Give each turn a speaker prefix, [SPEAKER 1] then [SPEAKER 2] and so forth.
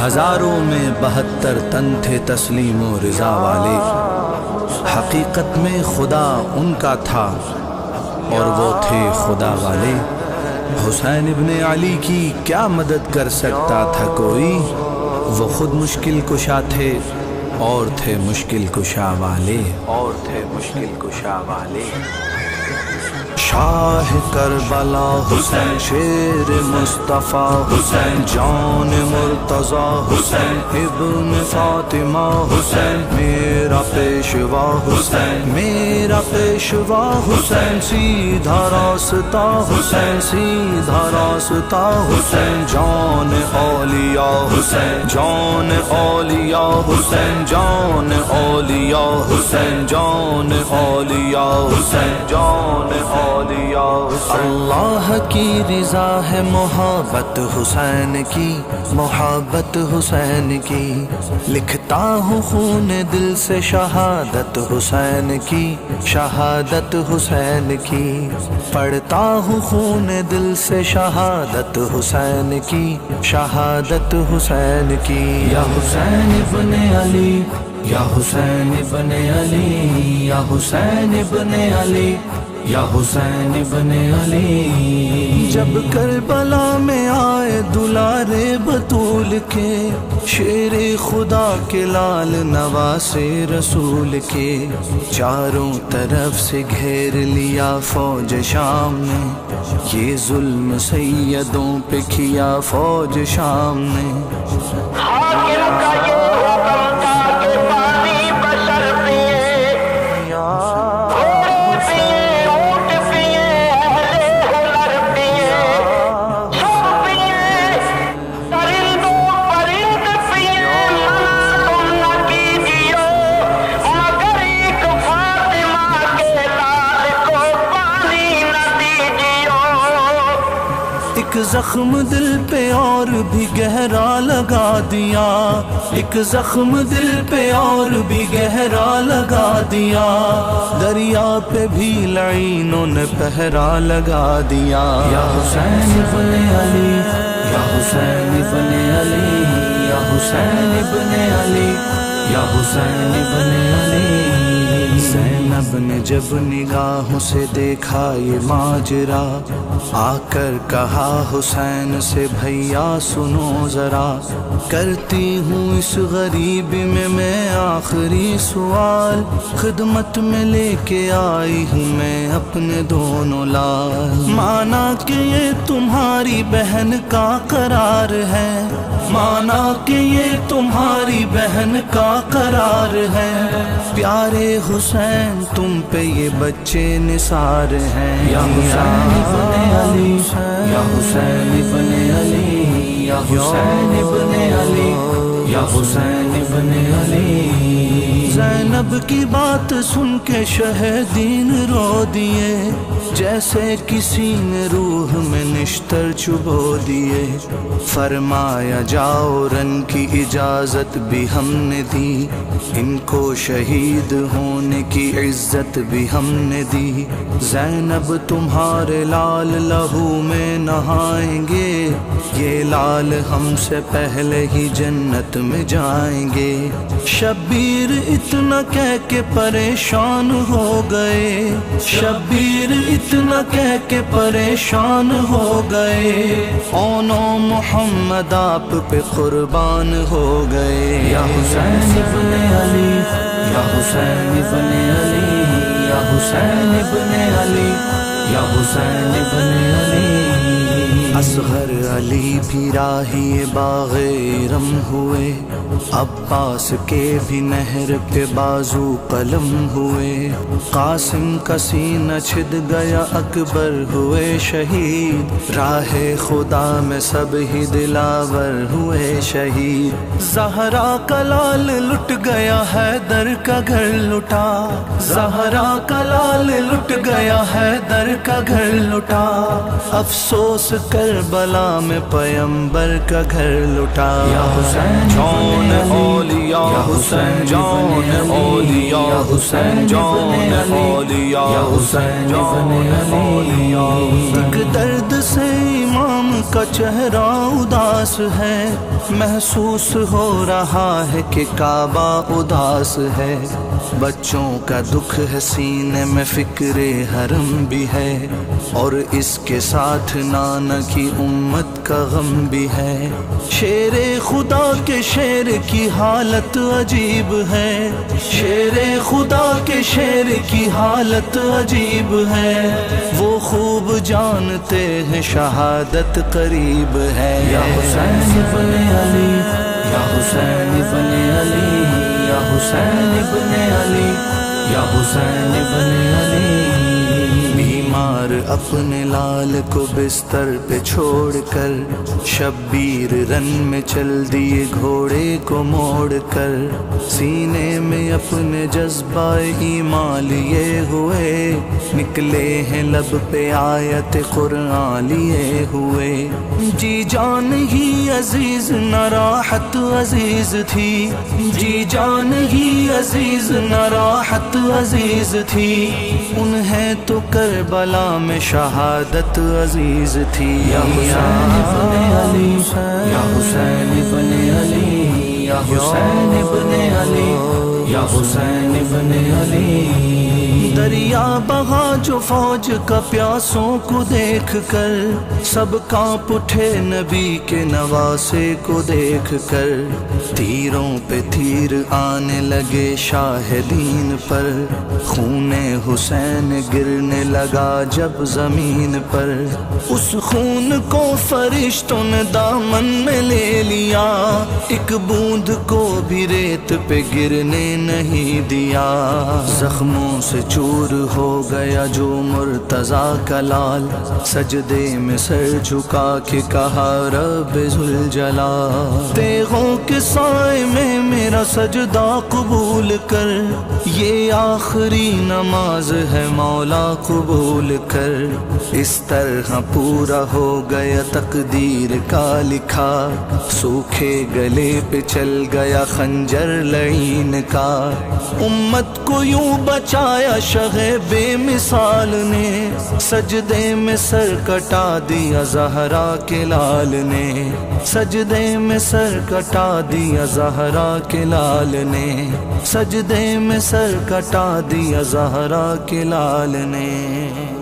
[SPEAKER 1] ہزاروں میں 72 تن تھے تسلیم و رضا والے، حقیقت میں خدا ان کا تھا اور وہ تھے خدا والے۔ حسین ابن علی کی کیا مدد کر سکتا تھا کوئی، وہ خود مشکل کشا تھے اور تھے مشکل کشا والے، شاہ کربلا حسین، شیر مصطفیٰ حسین، جان مرتضی حسین، ابن فاطمہ حسین، میرا پیشوا حسین، میرا پیشوا حسین، سیدھا راستہ حسین، سیدھا راستہ حسین، جان اولیاء حسین، جان اولیاء حسین، جان اولیاء حسین، جان اولیاء حسین، جان اولیاء۔ اللہ کی رضا ہے محبت حسین کی، محبت حسین کی، لکھتا ہوں خون دل سے شہادت حسین کی، شہادت حسین کی، پڑھتا ہوں خون دل سے شہادت حسین کی، شہادت حسین کی۔ یا حسین ابن علی، یا حسین ابن علی، یا حسین ابن علی، یا حسین ابن علی۔ جب کربلا میں آئے دلارے بطول کے، شیر خدا کے لال نواسے رسول کے، چاروں طرف سے گھیر لیا فوج شام نے، یہ ظلم سیدوں پہ کیا فوج شام نے۔ ایک زخم دل پہ اور بھی گہرا لگا دیا، ایک زخم دل پہ اور بھی گہرا لگا دیا، دریا پہ بھی لعینوں نے پہرا لگا دیا۔ یا حسین ابن علی، یا حسین ابن علی، یا حسین ابن علی، یا حسین ابن علی۔ زینب نے جب نگاہوں سے دیکھا یہ ماجرا، آ کر کہا حسین سے بھیا سنو ذرا، کرتی ہوں اس غریبی میں آخری سوال، خدمت میں لے کے آئی ہوں میں اپنے دونوں لال، مانا کہ یہ تمہاری بہن کا قرار ہے، مانا کہ یہ تمہاری بہن کا قرار ہے، پیارے حسین تم پہ یہ بچے نثار ہیں۔ یا حسین ابن علی، یا حسین ابن علی، یا حسین ابن علی، یا حسین ابن علی۔ زینب کی بات سن کے شہدین رو دیے، جیسے کسی نے روح میں نشتر چبو دیے، فرمایا جاؤ رن کی اجازت بھی ہم نے دی، ان کو شہید ہونے کی عزت بھی ہم نے دی، زینب تمہارے لال لہو میں نہائیں گے، یہ لال ہم سے پہلے ہی جنت میں جائیں گے۔ شبیر اتنا کہہ کے پریشان ہو گئے، شبیر اتنا کہہ کے پریشان ہو گئے، اونو محمد آپ پہ قربان ہو گئے۔ یا حسین ابن علی، یا حسین ابن علی، یا حسین ابن علی، یا حسین ابن علی۔ اصغر علی بھی راہی باغ ارم ہوئے، عباس کے بھی نہر پہ بازو قلم ہوئے، قاسم کا سینہ چھد گیا، اکبر ہوئے شہید، راہ خدا میں سب ہی دلاور ہوئے شہید، زہرا کا لال لٹ گیا، حیدر کا گھر لٹا، زہرا کا لال لٹ گیا، حیدر کا گھر لٹا، افسوس کربلا میں پیمبر کا گھر لٹا۔ یا حسین جان اولیاء حسین، جان اولیاء حسین، جان اولیاء حسین، جان اولیاء۔ ایک درد سے امام کا چہرہ اداس ہے، محسوس ہو رہا ہے کہ کعبہ اداس ہے، بچوں کا دکھ ہے سینے میں، فکر حرم بھی ہے، اور اس کے ساتھ نانا کی امت کا غم بھی ہے۔ شیر خدا کے شیر کی حالت عجیب ہے، شیر خدا کے شیر کی حالت عجیب ہے، وہ خوب جانتے ہیں شہادت قریب ہے۔ یا حسین ابن علی، یا حسین ابن علی، یا حسین ابن علی، یا حسین ابن علی۔ بیمار اپنے لال کو بستر پہ چھوڑ کر، شبیر رن میں چل دیے گھوڑے کو موڑ کر، سینے میں اپنے جذبہ ایمان لیے ہوئے، نکلے ہیں لب پہ آیت قرآن لیے ہوئے۔ جی جان ہی عزیز نہ راحت عزیز تھی، جی جان ہی عزیز نہ راحت عزیز تھی، انہیں تو کربلا میں شہادت عزیز تھی۔ یا حسین ابن علی، یا حسین ابن علی، یا حسین ابن علی، یا حسین ابن علی۔ دریا بہا جو فوج کا پیاسوں کو دیکھ کر، سب کانپ اٹھے نبی کے نواسے کو دیکھ کر، تیروں پہ تیر آنے لگے شاہدین پر، خون حسین گرنے لگا جب زمین پر، اس خون کو فرشتوں نے دامن میں لے لیا، ایک بوند کو بھی ریت پہ گرنے نہیں دیا، زخموں سے چور ہو گیا جو مرتضیٰ کا لال، سجدے میں سر جھکا کے کہا رب ذوالجلال، تیغوں کے سائے میں میرا سجدہ قبول کر، یہ آخری نماز ہے مولا قبول کر، اس طرح پورا ہو گیا تقدیر کا لکھا، سوکھے گلے پہ چل گیا خنجر لعین کا، امت کو یوں بچایا شہ بے مثال نے، سجدے میں سر کٹا دیا زہرا کے لال نے، سجدے میں سر کٹا دیا زہرا کے لال نے، سجدے میں سر کٹا دیا زہرا کے لال نے۔